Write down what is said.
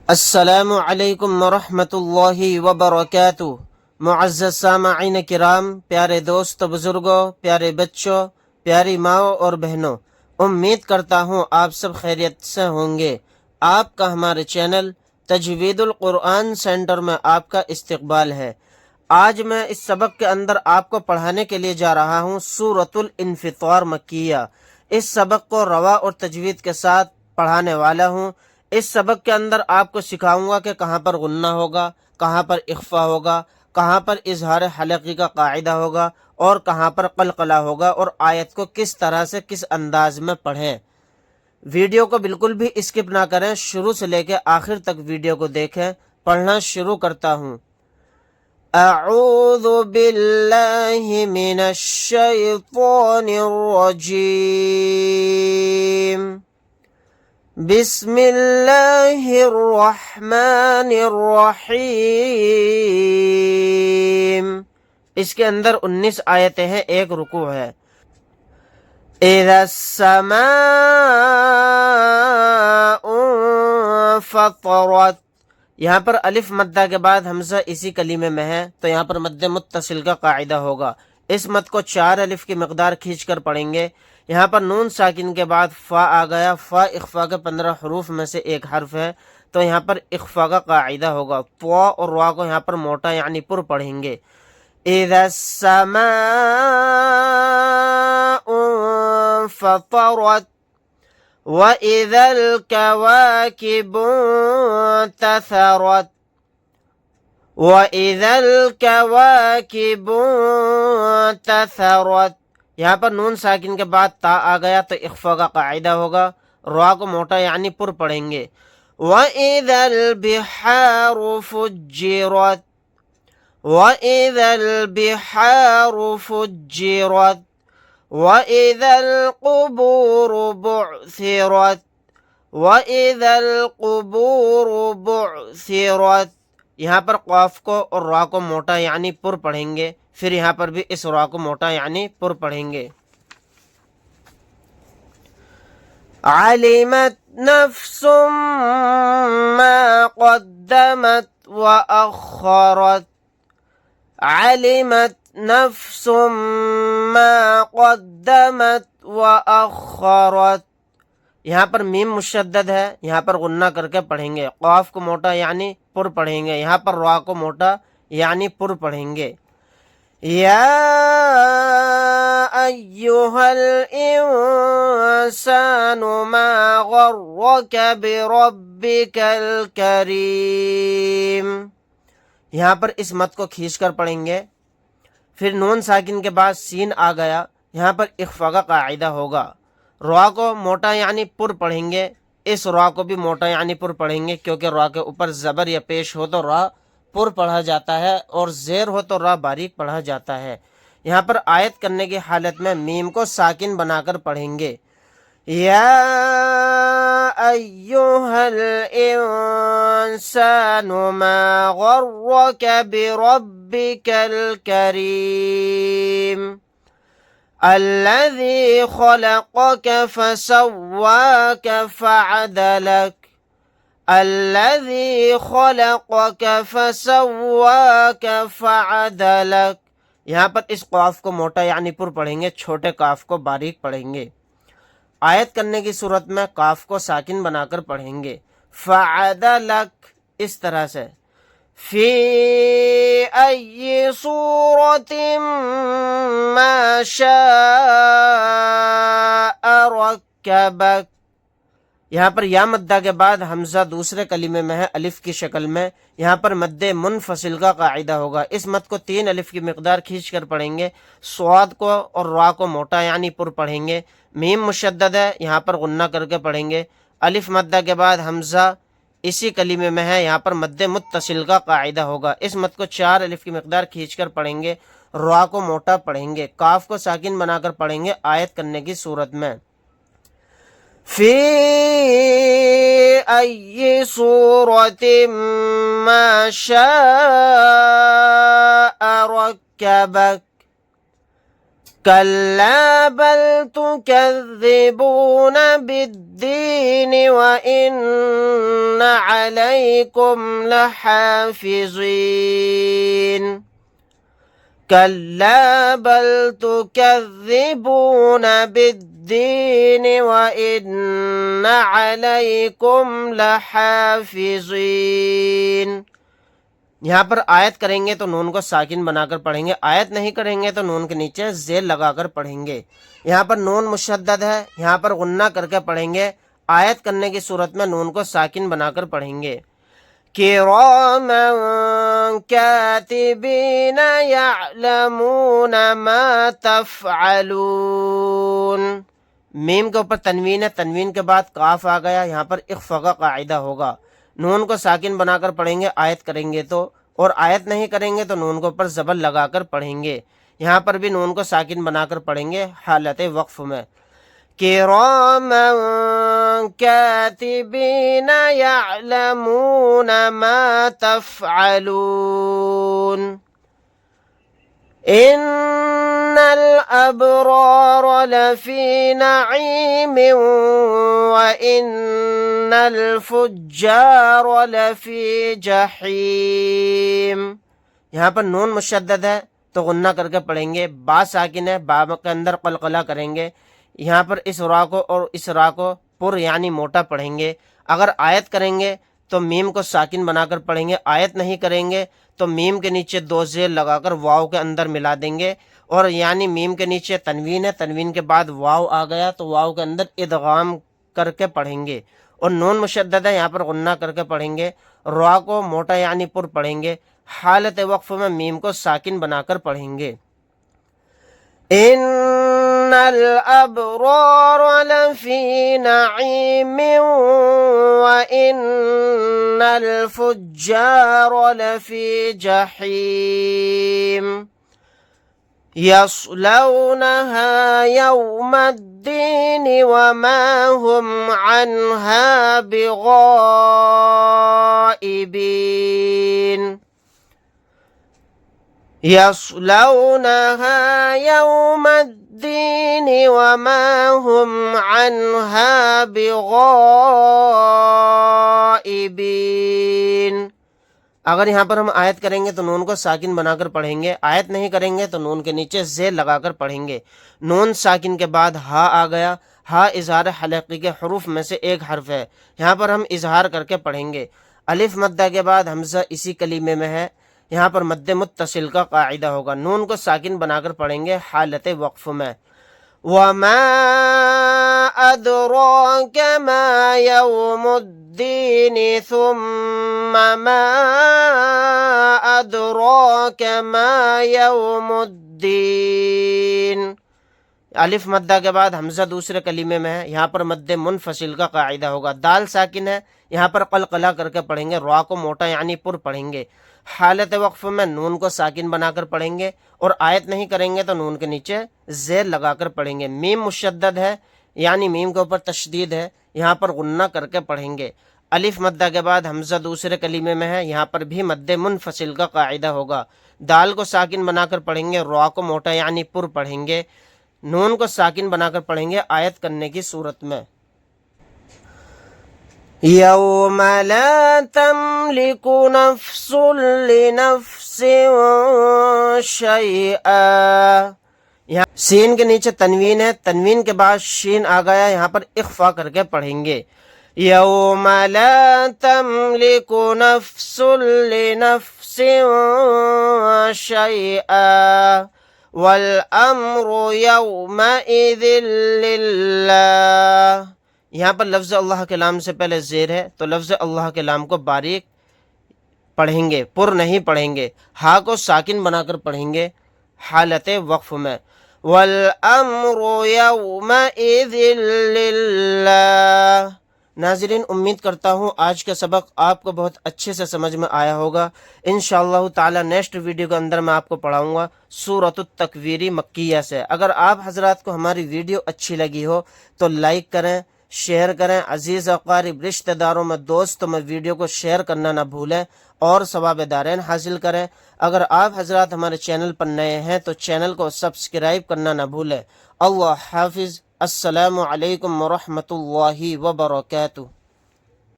السلام علیکم ورحمۃ اللہ وبرکاتہ۔ معزز سامعین کرام، پیارے دوست بزرگوں، پیارے بچوں، پیاری ماؤں اور بہنوں، امید کرتا ہوں آپ سب خیریت سے ہوں گے۔ آپ کا ہمارے چینل تجوید القرآن سینٹر میں آپ کا استقبال ہے۔ آج میں اس سبق کے اندر آپ کو پڑھانے کے لیے جا رہا ہوں سورۃ الانفطار مکیہ۔ اس سبق کو روا اور تجوید کے ساتھ پڑھانے والا ہوں۔ اس سبق کے اندر آپ کو سکھاؤں گا کہ کہاں پر غنہ ہوگا، کہاں پر اخفا ہوگا، کہاں پر اظہار حلقی کا قاعدہ ہوگا اور کہاں پر قلقلہ ہوگا، اور آیت کو کس طرح سے کس انداز میں پڑھیں۔ ویڈیو کو بالکل بھی اسکپ نہ کریں، شروع سے لے کے آخر تک ویڈیو کو دیکھیں۔ پڑھنا شروع کرتا ہوں۔ اعوذ باللہ من الشیطان الرجیم، بسم اللہ الرحمن الرحیم۔ اس کے اندر 19 آیتیں ہیں، ایک رکوع ہے۔ اذا السماء انفطرت، یہاں پر الف مدہ کے بعد حمزہ اسی کلمے میں ہے، تو یہاں پر مد متصل کا قاعدہ ہوگا۔ اس مد کو 4 الف کی مقدار کھینچ کر پڑھیں گے۔ یہاں پر نون ساکن کے بعد فا آ گیا، فا اخفا کے 15 حروف میں سے ایک حرف ہے، تو یہاں پر اخفا کا قاعدہ ہوگا۔ طوا اور را کو یہاں پر موٹا یعنی پر پڑھیں گے۔ اذا السماء انفطرت وَإِذَا الْكَوَاكِبُ انتَثَرَتْ وَإِذَا الْكَوَاكِبُ انتَثَرَتْ، یہاں پر نون ساکن کے بعد تا آ گیا تو اخفا کا قاعدہ ہوگا، را کو موٹا یعنی پر پڑھیں گے۔ وَإِذَا الْبِحَارُ فُجِّرَتْ وَإِذَا الْبِحَارُ فُجِّرَتْ وَإِذَا الْقُبُورُ بُعْثِرَتْ وَإِذَا الْقُبُورُ بُعْثِرَتْ، یہاں پر قاف کو اور را کو موٹا یعنی پر پڑھیں گے، پھر یہاں پر بھی اس را کو موٹا یعنی پر پڑھیں گے۔ عَلِمَتْ نَفْسٌ مَّا قَدَّمَتْ وَأَخَّرَتْ عَلِمَتْ نَفْسٌ مَّا قَدَّمَتْ وَأَخَّرَتْ، یہاں پر میم مشدد ہے، یہاں پر غنہ کر کے پڑھیں گے۔ قاف کو موٹا یعنی پر پڑھیں گے، یہاں پر را کو موٹا یعنی پر پڑھیں گے۔ یا ایھا الانسان ما غرک بربک الکریم، یہاں پر اس مد کو کھینچ کر پڑھیں گے۔ پھر نون ساکن کے بعد سین آ گیا، یہاں پر اخفا کا قاعدہ ہوگا۔ را کو موٹا یعنی پر پڑھیں گے، اس را کو بھی موٹا یعنی پر پڑھیں گے، کیونکہ را کے اوپر زبر یا پیش ہو تو را پر پڑھا جاتا ہے، اور زیر ہو تو را باریک پڑھا جاتا ہے۔ یہاں پر آیت کرنے کی حالت میں میم کو ساکن بنا کر پڑھیں گے۔ یا ایھا الانسان ما غرک بربک الکریم الذی خلقک فسواک فعدلک الذی خلقک فسواک فعدلک، یہاں پر اس قاف کو موٹا یعنی پر پڑھیں گے، چھوٹے کاف کو باریک پڑھیں گے۔ آیت کرنے کی صورت میں کاف کو ساکن بنا کر پڑھیں گے۔ فعدلک، اس طرح سے۔ فی ای صورت ما شاء رکبک، یہاں پر یا مدہ کے بعد حمزہ دوسرے کلمے میں ہے الف کی شکل میں، یہاں پر مد منفصل کا قاعدہ ہوگا۔ اس مد کو 3 الف کی مقدار کھینچ کر پڑھیں گے۔ صاد کو اور را کو موٹا یعنی پر پڑھیں گے۔ میم مشدد ہے، یہاں پر غنہ کر کے پڑھیں گے۔ الف مدہ کے بعد حمزہ اسی کلمے میں ہے، یہاں پر مد متصل کا قاعدہ ہوگا۔ اس مد کو 4 الف کی مقدار کھینچ کر پڑھیں گے، را کو موٹا پڑھیں گے، کاف کو ساکن بنا کر پڑھیں گے آیت کرنے کی صورت میں۔ فی ای صورت ما شاء رکبک، كلا بل تكذبون بالدين وإن عليكم لحافظين كلا بل تكذبون بالدين وإن عليكم لحافظين. یہاں پر آیت کریں گے تو نون کو ساکن بنا کر پڑھیں گے، آیت نہیں کریں گے تو نون کے نیچے زیر لگا کر پڑھیں گے. یہاں پر نون مشدد ہے، یہاں پر غنہ کر کے پڑھیں گے. آیت کرنے کی صورت میں نون کو ساکن بنا کر پڑھیں گے. کِرَامًا کَاتِبِینَ یَعْلَمُونَ مَا تَفْعَلُونَ. میم کے اوپر تنوین ہے، تنوین کے بعد قاف آ گیا، یہاں پر اخفاء کا قاعدہ ہوگا. نون کو ساکن بنا کر پڑھیں گے آیت کریں گے تو، اور آیت نہیں کریں گے تو نون کے اوپر زبر لگا کر پڑھیں گے. یہاں پر بھی نون کو ساکن بنا کر پڑھیں گے حالت وقف میں. کِرَامًا کَاتِبِینَ یَعْلَمُونَ مَا تَفْعَلُونَ. ان الابرار لفی نعیم وان الفجار لفی جحیم. یہاں پر نون مشدد ہے تو غنہ کر کے پڑھیں گے، با ساکن ہے، با کے اندر قلقلہ کریں گے. یہاں پر اس را کو اور اس را کو پر یعنی موٹا پڑھیں گے. اگر آیت کریں گے تو میم کو ساکن بنا کر پڑھیں گے، آیت نہیں کریں گے تو میم کے نیچے دو زیر لگا کر واو کے اندر ملا دیں گے. اور یعنی میم کے نیچے تنوین ہے، تنوین کے بعد واو آ گیا تو واو کے اندر ادغام کر کے پڑھیں گے. اور نون مشدد ہے، یہاں پر غنہ کر کے پڑھیں گے. را کو موٹا یعنی پر پڑھیں گے. حالت وقف میں میم کو ساکن بنا کر پڑھیں گے. ان الابرار لفی نعیم وان الفجار لفی جحیم یصلونها یوم الدین وما هم عنها بغائبین. یصلونها یوم الدین وما هم عنها بغائبین. اگر یہاں پر ہم آیت کریں گے تو نون کو ساکن بنا کر پڑھیں گے، آیت نہیں کریں گے تو نون کے نیچے زیر لگا کر پڑھیں گے. نون ساکن کے بعد ہا آ گیا، ہا اظہار حلقی کے حروف میں سے ایک حرف ہے، یہاں پر ہم اظہار کر کے پڑھیں گے. الف مدہ کے بعد حمزہ اسی کلمے میں ہے، یہاں پر مد متصل کا قاعدہ ہوگا. نون کو ساکن بنا کر پڑھیں گے حالت وقف میں. وما ادراک ما یوم الدین ثم ما ادراک ما یوم الدین. الف مدہ کے بعد حمزہ دوسرے کلمے میں ہے، یہاں پر مد منفصل کا قاعدہ ہوگا. دال ساکن ہے، یہاں پر قلقلہ کر کے پڑھیں گے، را کو موٹا یعنی پر پڑھیں گے. حالت وقف میں نون کو ساکن بنا کر پڑھیں گے، اور آیت نہیں کریں گے تو نون کے نیچے زیر لگا کر پڑھیں گے. میم مشدد ہے یعنی میم کے اوپر تشدید ہے، یہاں پر غنہ کر کے پڑھیں گے. الف مدہ کے بعد حمزہ دوسرے کلمے میں ہے، یہاں پر بھی مد منفصل کا قاعدہ ہوگا. دال کو ساکن بنا کر پڑھیں گے، را کو موٹا یعنی پر پڑھیں گے. نون کو ساکن بنا کر پڑھیں گے آیت کرنے کی صورت میں. یوم لا تملک نفس لنفس شیئا. یہاں سین کے نیچے تنوین ہے، تنوین کے بعد شین آ گیا، یہاں پر اخفا کر کے پڑھیں گے. یوم لا تملک نفس لنفس شیئا والامر یومئذ للہ. یہاں پر لفظ اللہ کے لام سے پہلے زیر ہے تو لفظ اللہ کے لام کو باریک پڑھیں گے، پر نہیں پڑھیں گے. ہا کو ساکن بنا کر پڑھیں گے حالت وقف میں. والامر یومئذ للہ. ناظرین، امید کرتا ہوں آج کا سبق آپ کو بہت اچھے سے سمجھ میں آیا ہوگا. انشاءاللہ تعالی نیکسٹ ویڈیو کے اندر میں آپ کو پڑھاؤں گا سورۃ التکویر مکیہ سے. اگر آپ حضرات کو ہماری ویڈیو اچھی لگی ہو تو لائک کریں، شیئر کریں، عزیز اقارب رشتہ داروں میں دوستوں میں ویڈیو کو شیئر کرنا نہ بھولیں اور ثواب دارین حاصل کریں۔ اگر آپ حضرات ہمارے چینل پر نئے ہیں تو چینل کو سبسکرائب کرنا نہ بھولیں۔ اللہ حافظ۔ السلام علیکم ورحمۃ اللہ وبرکاتہ۔